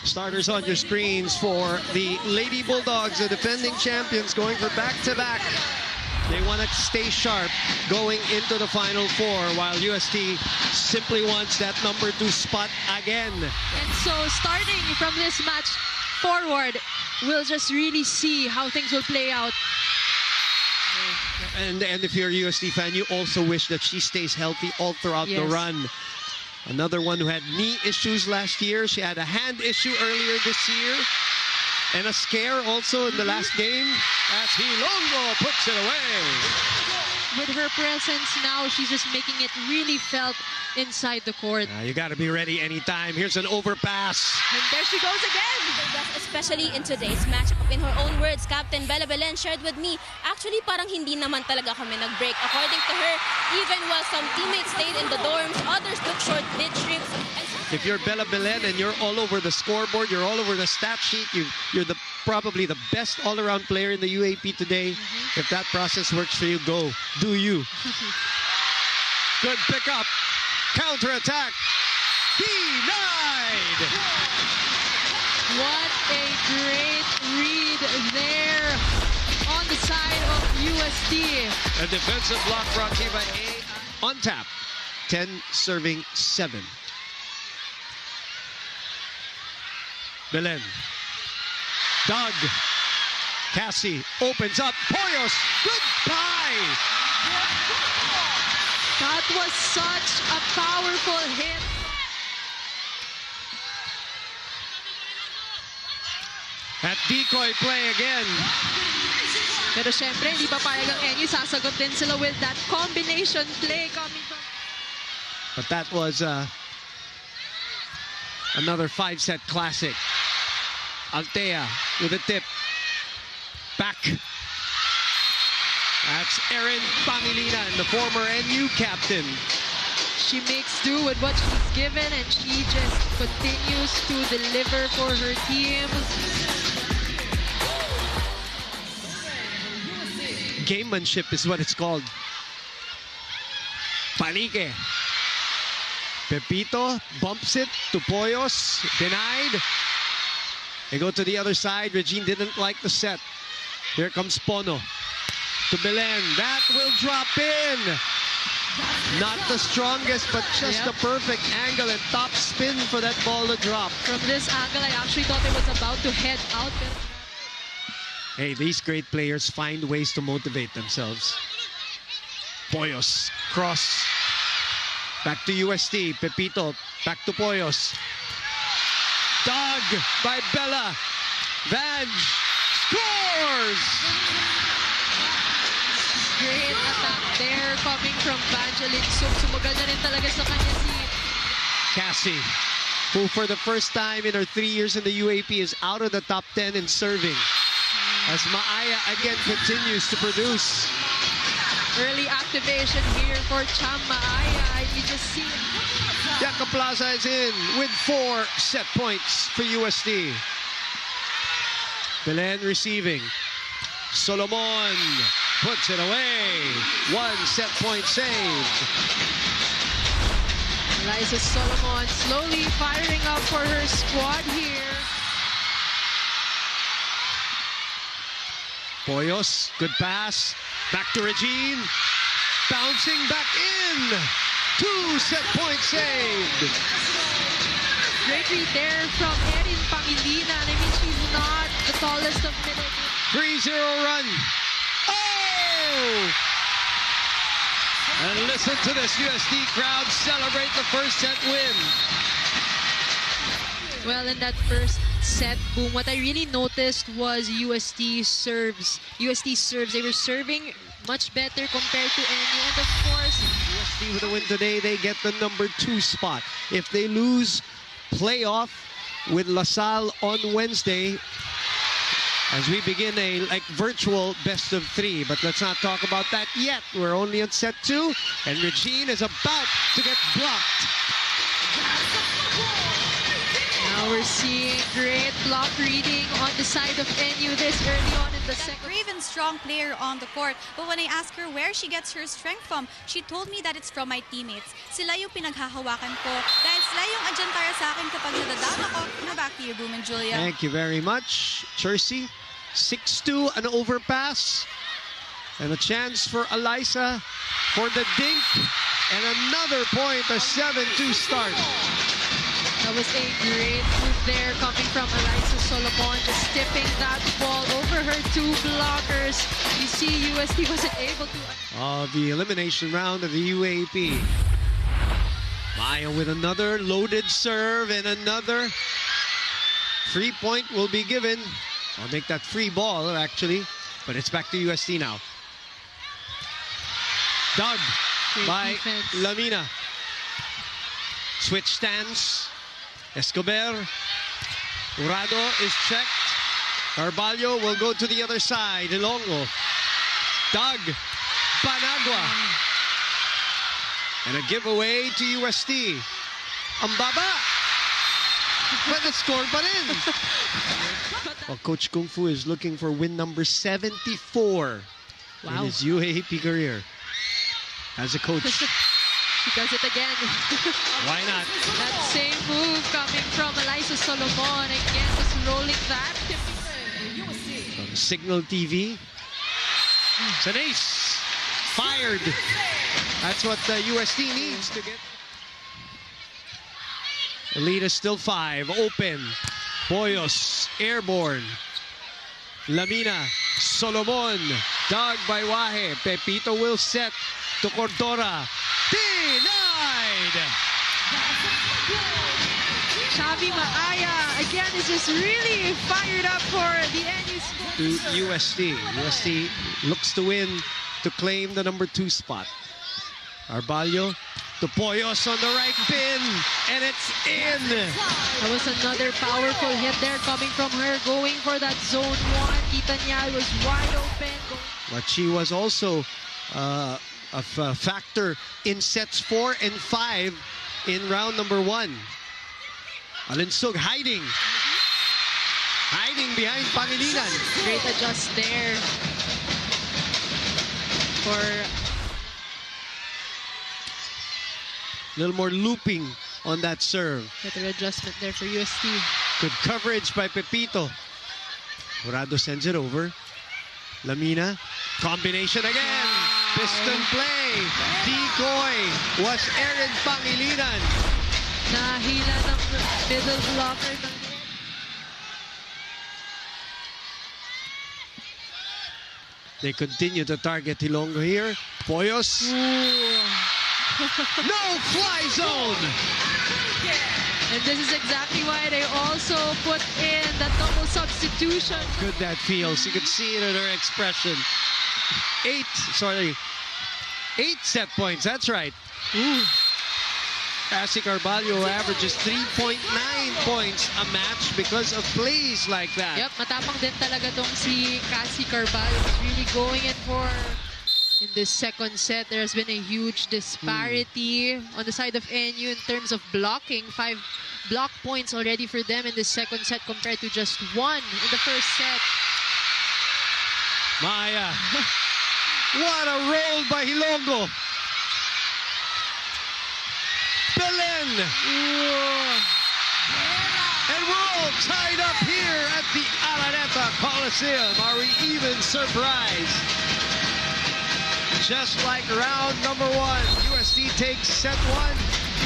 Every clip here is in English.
Starters on your screens for the Lady Bulldogs, the defending champions, going for back-to-back. They want to stay sharp going into the Final Four, while UST simply wants that #2 spot again. And so starting from this match forward, we'll just really see how things will play out. And if you're a UST fan, you also wish that she stays healthy all throughout the run. Another one who had knee issues last year. She had a hand issue earlier this year. And a scare also in the last game as Hilongo puts it away. With her presence now, she's just making it really felt inside the court. You got to be ready anytime. Here's an overpass. And there she goes again. Especially in today's matchup. In her own words, Captain Bella Belen shared with me, actually parang hindi naman talaga kami nag-break. According to her, even while some teammates stayed in the dorms, others took short bid trips. If you're Bella Belen and you're all over the scoreboard, you're all over the stat sheet, you're probably the best all-around player in the UAAP today. If that process works for you, go. Do you. Good pickup. Counter-attack. Denied. What a great read there on the side of UST. A defensive block brought to you by A. On tap. 10 serving 7. Belen. Doug. Cassie opens up. Poyos. Goodbye. That was such a powerful hit. At decoy play again. Pero syempre, hindi pa parang ang NU. Sasagot din sila with that combination play coming from... But that was another 5-set classic. Altea with a tip. Back. That's Erin Pangilinan, the former NU captain. She makes do with what she's given, and she just continues to deliver for her team. Gamemanship is what it's called. Panique. Pepito bumps it to Poyos. Denied. They go to the other side. Regine didn't like the set. Here comes Pono. To Belen. That will drop in. Not the strongest, but just the perfect angle and top spin for that ball to drop. From this angle, I actually thought it was about to head out. Hey, these great players find ways to motivate themselves. Poyos. Cross. Back to UST. Pepito. Back to Poyos. Dug by Bella. Vange scores! Great attack there coming from Vangeline. So sumagal na rin talaga sa kanya si Cassie, who for the first time in her 3 years in the UAAP is out of the top 10 in serving. As Maaya again continues to produce. Early activation here for Cham Maaya. You just see Yaka Plaza is in with 4 set points for UST. Belen receiving. Solomon puts it away. 1 set point saved. Liza Solomon slowly firing up for her squad here. Poyos, good pass. Back to Regine. Bouncing back in. 2 set points saved. Great read there from Erin Pangilinan. I mean, she's not the tallest of middle. 3-0 run. Oh! And listen to this UST crowd celebrate the first set win. Well, in that first set, boom, what I really noticed was UST serves. They were serving much better compared to NU. And of course, UST with a win today, they get the #2 spot. If they lose, playoff with LaSalle on Wednesday as we begin a virtual best-of-3. But let's not talk about that yet. We're only on set 2, and Regine is about to get blocked. now we're We're seeing great block reading on the side of NU this early on in the second. Brave and strong player on the court. But when I asked her where she gets her strength from, she told me that it's from my teammates. Sila yung pinaghahawakan ko. Dahil sila yung andyan para sa akin kapag nadadaan ako. Now back to you, Boom and Julia. Thank you very much, Chelsea. 6-2, an overpass. And a chance for Eliza for the dink. And another point, a 7-2 start. That was a great move there coming from Eliza Solomon, just tipping that ball over her two blockers. You see UST wasn't able to... The elimination round of the UAAP. Maya with another loaded serve and another free point will be given. I'll make that free ball, actually. But it's back to UST now. Dug by defense. Lamina. Switch stance. Escobar. Urado is checked. Carvalho will go to the other side. Ilongo. Dug. Panagua. And a giveaway to UST. Ang baba. But the score pa rin. Well, Coach Kung Fu is looking for win number 74 in his UAAP career as a coach. She does it again. Why not? That same move coming from Eliza Solomon. Again, just rolling that. From Signal TV. It's an ace. Fired. That's what the UST needs to get. The lead is still 5. Open. Boyos. Airborne. Lamina. Solomon. Dug by Wahe. Pepito will set to Cordora. Denied! Xavi Maaya, again, is just really fired up for the NU school. To UST. UST looks to win to claim the number 2 spot. Carvalho to Poyos on the right pin, and it's in. That was another powerful hit there coming from her, going for that zone 1. Kitanyal was wide open. But she was also a factor in sets 4 and 5 in round number 1. Alinsug hiding behind Pangilinan. Great adjust there for a little more looping on that serve. better adjustment there for UST. Good coverage by Pepito. Jurado sends it over. Lamina, combination again. Piston play. Decoy was Erin Pangilinan. Nahila ng middle blocker ng They continue to target Ilongo here. Poyos. No fly zone. And this is exactly why they also put in the double substitution. Good that feels. You could see it in her expression. 8 set points. That's right. Cassie Carvalho averages 3.9 points a match because of plays like that. Yep, matapang din talaga tong si Cassie Carvalho. Was really going in for... In this second set, there has been a huge disparity on the side of NU in terms of blocking. 5 block points already for them in the second set compared to just 1 in the first set. Maya. What a roll by Hilongo. Belen. And we're all tied up here at the Araneta Coliseum. Are we even surprised? Just like round number 1, UST takes set 1.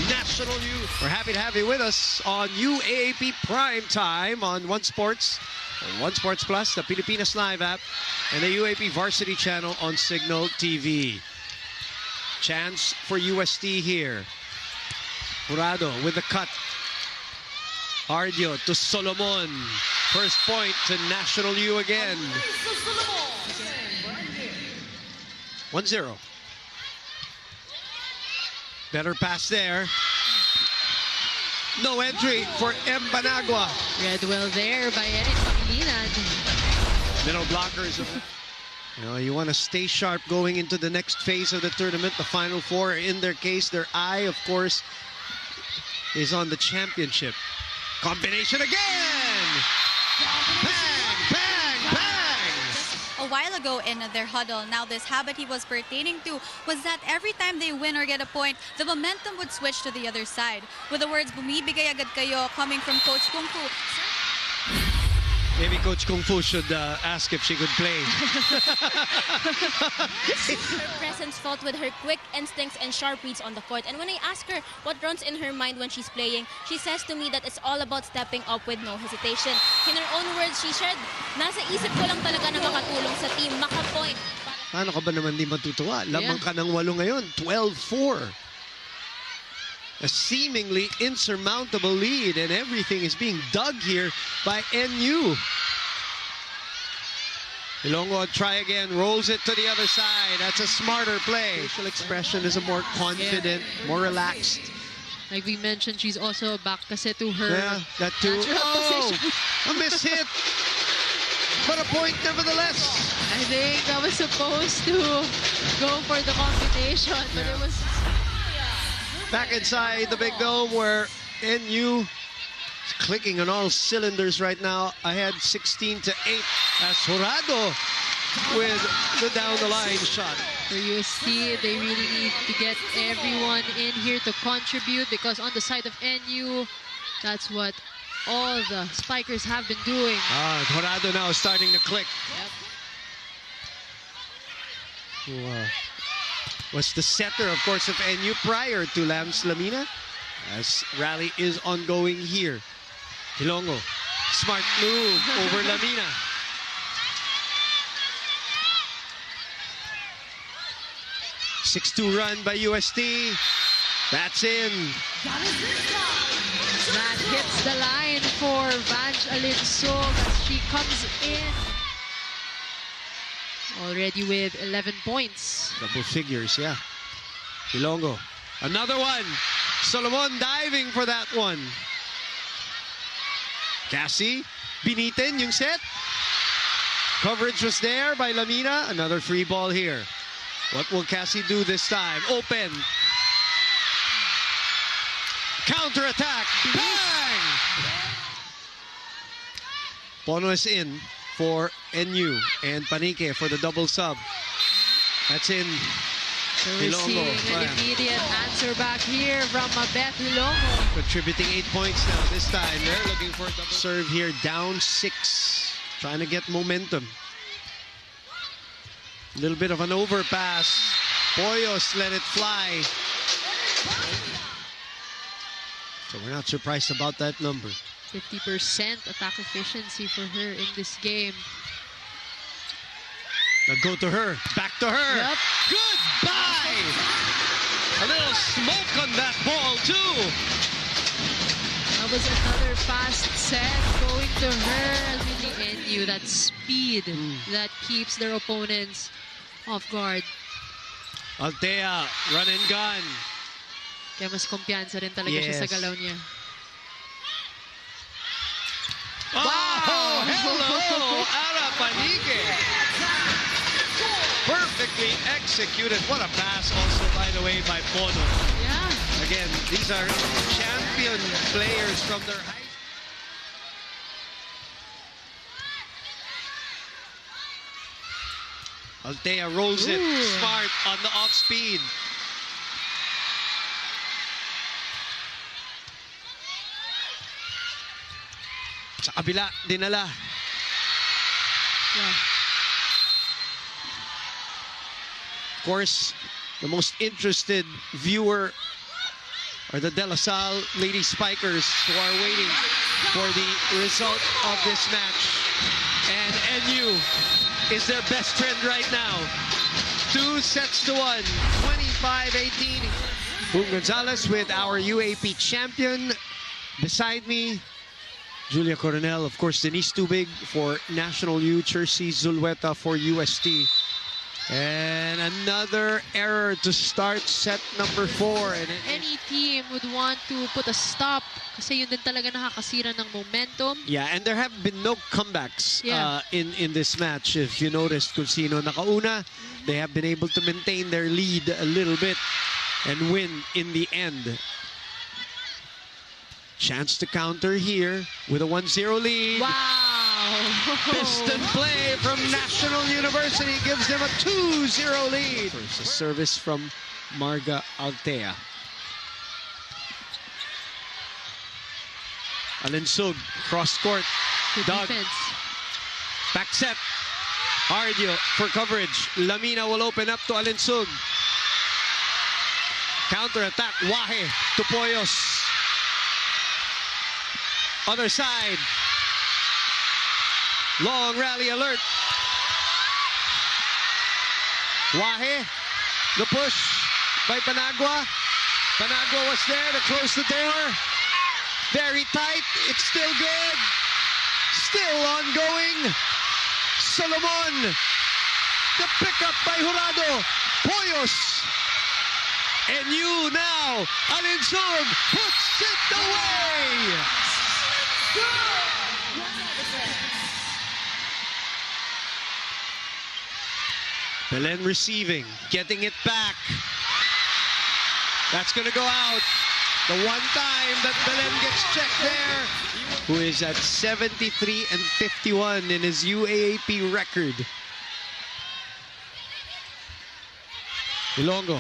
National U. We're happy to have you with us on UAAP Prime Time on One Sports, One Sports Plus, the Pilipinas Live app, and the UAAP Varsity Channel on Signal TV. Chance for UST here. Jurado with the cut. Ardio to Solomon. First point to National U again. 1-0. Better pass there. No entry for M. Banagua. Read well there by Erin Pangilinan. Middle blockers. You want to stay sharp going into the next phase of the tournament, the Final Four. In their case, their eye, of course, is on the championship. Combination again! Bang, bang, bang! A while ago in their huddle, now this habit he was pertaining to was that every time they win or get a point, the momentum would switch to the other side. With the words, bumibigay agad kayo, coming from Coach Kung Fu. Maybe Coach Kung Fu should ask if she could play. Her presence felt with her quick instincts and sharp reads on the court. And when I ask her what runs in her mind when she's playing, she says to me that it's all about stepping up with no hesitation. In her own words, she shared, nasa isip ko lang talaga na makatulong sa team, makapoint. Paano ka ba naman di matutuwa? Lamang ka ng 8 ngayon, 12-4. A seemingly insurmountable lead, and everything is being dug here by NU. Ilongo try again, rolls it to the other side. That's a smarter play. Facial expression is a more confident, more relaxed. Like we mentioned, she's also back kasi to her that too. position. A miss hit, but a point nevertheless. I think that was supposed to go for the combination, but it was... Back inside the big dome where NU is clicking on all cylinders right now. Ahead 16-8 as Jurado with the down the line shot. For UST, they really need to get everyone in here to contribute, because on the side of NU, that's what all the spikers have been doing. Jurado now starting to click. Yep. Wow. Was the setter, of course, of NU prior to Lams Lamina, as rally is ongoing here. Hilongo, smart move over Lamina. (6-2) run by UST. That's in. That hits the line for Vange Alinsog as she comes in. Already with 11 points. Double figures, yeah. Ilongo. Another one. Solomon diving for that one. Cassie, binitin yung set. Coverage was there by Lamina. Another free ball here. What will Cassie do this time? Open. Counter-attack. Bang! Pono is in for NU, and Panique for the double sub. That's in. So we're seeing an immediate answer back here from Beth Hilongo. Contributing 8 points now this time. They're looking for a double serve here, down 6. Trying to get momentum. A little bit of an overpass. Poyos let it fly. So we're not surprised about that number. 50% attack efficiency for her in this game. Now go to her, back to her. Yep. Goodbye! A little smoke on that ball too. That was another fast set going to her. NU, that speed that keeps their opponents off guard. Altea, run and gun. Kaya mas kumpiyansa rin talaga siya sa galaw niya. Wow! Hello! Ara Panique! Perfectly executed. What a pass also, by the way, by Pono. Yeah. Again, these are champion players from their high. Altea rolls it. Smart on the off speed. Sa kabila, dinala. Yeah. Of course, the most interested viewer are the De La Salle Lady Spikers, who are waiting for the result of this match. And NU is their best trend right now. 2-1, 25-18. Boom Gonzalez with our UAAP champion. Beside me, Julia Coronel, of course, Denise Tubig for National U, Jersey Zulueta for UST. And another error to start set number 4. And any team would want to put a stop kasi yun din talaga nakakasira ng momentum. Yeah, and there have been no comebacks in this match. If you noticed kung sino nakauna, they have been able to maintain their lead a little bit and win in the end. Chance to counter here with a 1-0 lead. Wow! Piston play from National University gives them a 2-0 lead. First, a service from Marga Altea. Alinsug, cross court. Good Doug, defense. back set. Ardio for coverage. Lamina will open up to Alinsug. Counter attack. Wahe to Poyos. Other side. Long rally alert. Wahe. The push by Panagua. Panagua was there to close the door. Very tight. It's still good. Still ongoing. Solomon. The pickup by Jurado. Poyos. NU now. Alinsug puts it away. Belen receiving, getting it back. That's going to go out. The one time that Belen gets checked there, who is at 73-51 in his UAAP record. Ilongo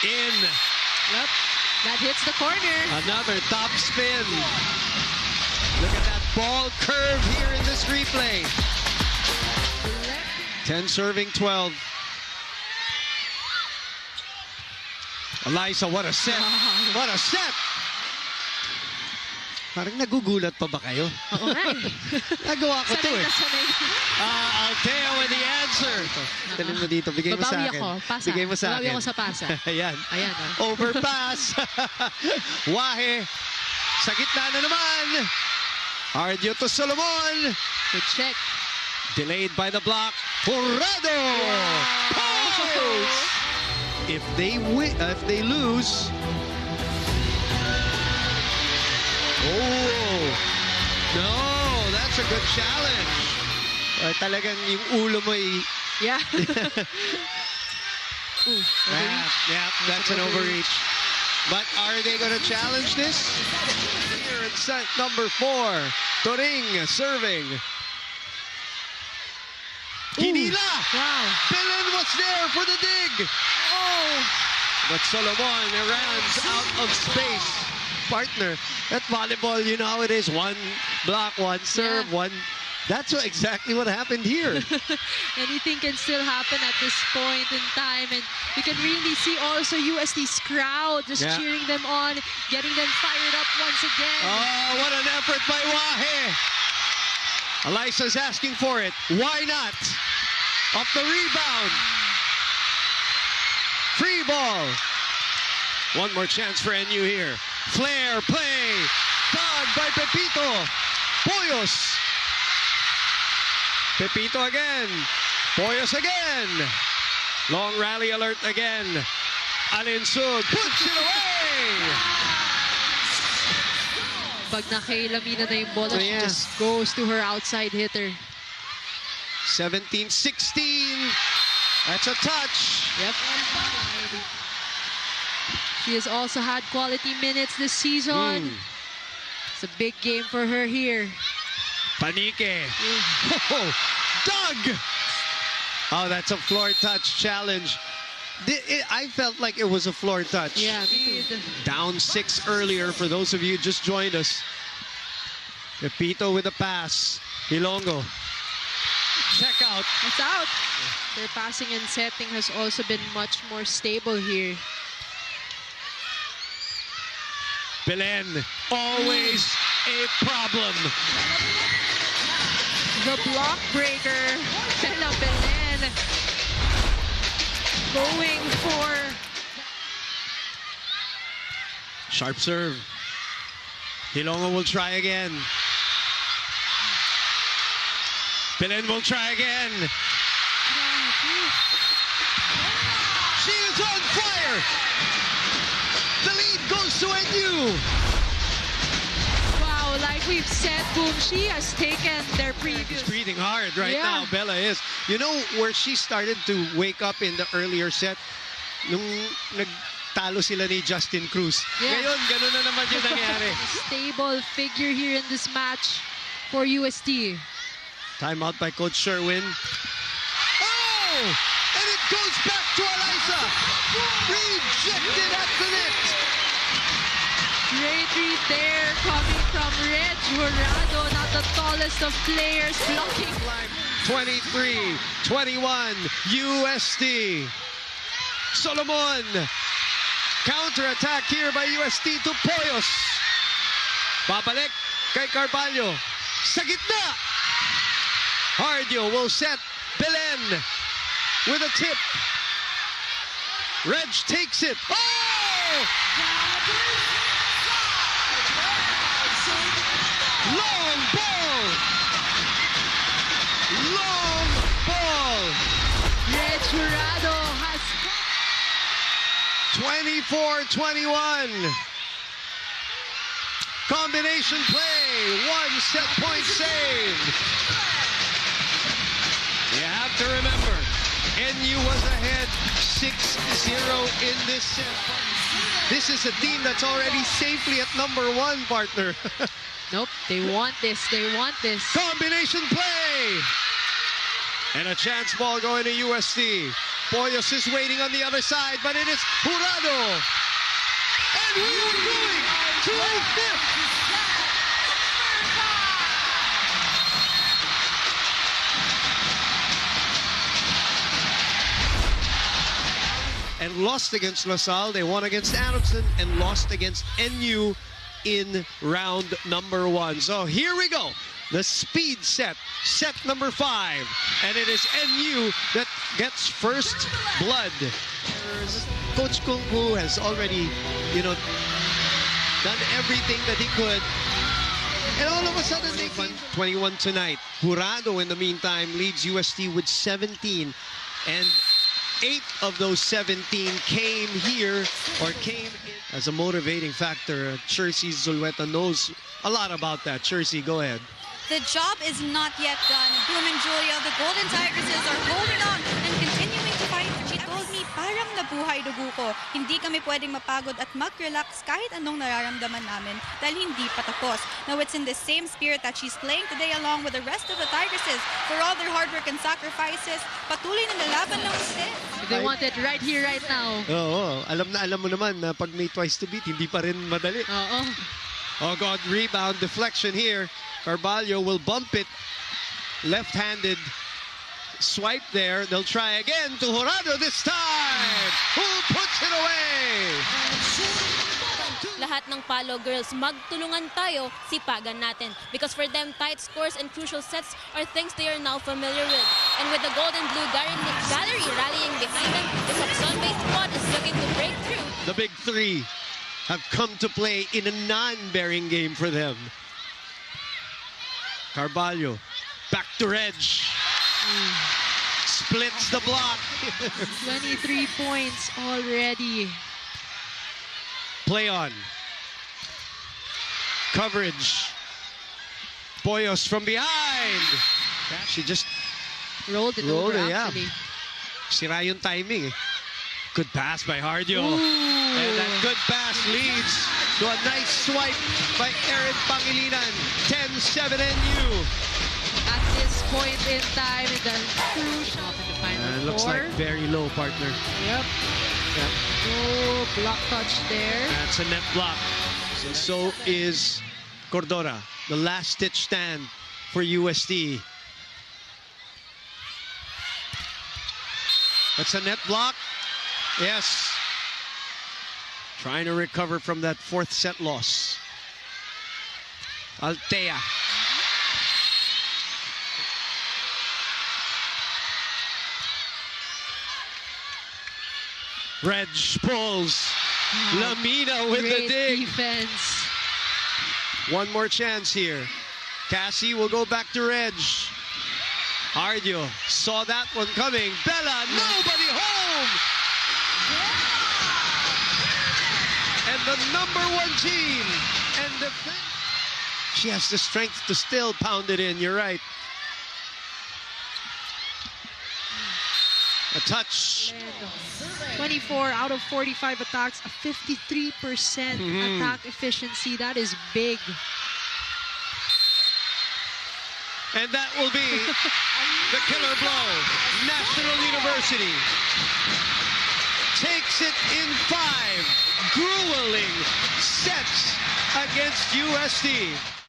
in. Yep, that hits the corner. Another top spin. Look at that ball curve here in this replay. 10 serving 12. Eliza, what a set. What a set. Parang nagugulat pa ba kayo? Oo nga eh. Nagawa ko to Sanay eh. na sanay. Altea with the answer. Talin mo dito. Bigay mo sa Babawi akin. ako. Pasa. Bigay mo sa Babawi akin. ako sa pasa. Ayan. Ayan. Oh. Overpass. Wahe. Sa gitna na naman. Ardio to Solomon. Good check. Delayed by the block. Jurado. Post. If they win, if they lose. Oh. No, that's a good challenge. Talagang yung ulo mo Yeah. Ooh, yeah, that's an overreach. But are they going to challenge this? Here at set number 4. Turing serving. Kinila! Wow. Belen was there for the dig. Oh! But Solomon runs out of space. Partner, at volleyball, you know how it is. One block, one serve, one. That's exactly what happened here. Anything can still happen at this point in time, and you can really see also UST's crowd just cheering them on, getting them fired up once again. Oh, what an effort by Wahe. Eliza's asking for it. Why not? Off the rebound. Free ball. One more chance for NU here. Flare play. Dug by Pepito. Poyos. Pepito again. Poyos again. Long rally alert again. Alinsug puts it away. Pag nakailamina na yung bola, So, she just goes to her outside hitter. 17-16. That's a touch. Yep. She has also had quality minutes this season. It's a big game for her here. Panique. Oh, Doug! Oh, that's a floor touch challenge. I felt like it was a floor touch. Yeah, me too. Down 6 earlier for those of you who just joined us. Pepito with a pass. Ilongo. Check out. It's out. Their passing and setting has also been much more stable here. Belen, always a problem. The block breaker, Bella Belen, going for... Sharp serve. Hilongo will try again. Belen will try again. She is on fire. The lead goes to NU. Wow, like we've said, Boom, she has taken their previous... She's breathing hard right now, Bella is. You know where she started to wake up in the earlier set? Nung talo sila ni Justin Cruz. Yeah. Ngayon, ganun na naman yung nangyari. A stable figure here in this match for UST. Timeout by Coach Sherwin. Oh! And it goes back to Eliza. Rejected at the net. Great read there coming from Reg Jurado, not the tallest of players, blocking. 23-21 UST. Solomon. Counter-attack here by UST to Poyos. Babalik kay Carvalho. Sa gitna. Hardio will set Belen with a tip. Reg takes it. Oh! Long ball. Long ball. Reg Jurado has 24-21. Combination play. One set point save. You have to remember, NU was ahead 6-0 in this set. This is a team that's already safely at #1, partner. Nope, they want this. They want this. Combination play. And a chance ball going to UST. Poyos is waiting on the other side, but it is Jurado. And we are going to a fifth. And lost against LaSalle. They won against Adamson and lost against NU in round #1. So here we go. The speed set number 5. And it is NU that gets first blood. Coach Kung Fu has already, done everything that he could. And all of a sudden, they 21 tonight. Jurado, in the meantime, leads UST with 17. And 8 of those 17 came here or came in as a motivating factor. Chercy Zulueta knows a lot about that. Chercy, go ahead. The job is not yet done. Bloom and Julia, the Golden Tigresses, are holding on and continuing to fight. She told me, parang nabuhay dugo ko. Hindi kami pwedeng mapagod at mag-relax kahit anong nararamdaman namin dahil hindi pa tapos. Now it's in the same spirit that she's playing today along with the rest of the Tigresses. For all their hard work and sacrifices, patuloy na nalaban ng ulit. They want it right here, right now. Oo, alam mo naman na pag may twice to beat, hindi pa rin madali. Oo. Oh God, rebound, deflection here. Carvalho will bump it. Left-handed swipe there. They'll try again to Jurado this time. Who puts it away? Lahat ng Palo girls, magtulungan tayo, sipagan natin. Because for them, tight scores and crucial sets are things they are now familiar with. And with the Golden Blue Gallery rallying behind them, the Sabzon-based squad is looking to break through. The big 3 have come to play in a non-bearing game for them. Carvalho, back to Reg. Splits the block. 23 points already. Play on. Coverage. Poyos from behind. She just Rolled it over, actually. sira yung timing. Good pass by Hardio. Ooh. And that good pass leads to a nice swipe by Erin Pangilinan. 10-7 NU. At this point in time, in the crucial in the final It looks four. like very low, partner. Yep. Yep. No block touch there. That's a net block. And so is Cordora. The last-ditch stand for UST. That's a net block. Yes. Trying to recover from that 4th set loss. Altea. Reg pulls. Lamina with the Great dig. defense. One more chance here. Cassie will go back to Reg. Hardio saw that one coming. Bella, nobody home. And the #1 team. And she has the strength to still pound it in. You're right. A touch. 24 out of 45 attacks, a 53% attack efficiency. That is big. And that will be the killer blow. National University takes it in 5 grueling sets against UST.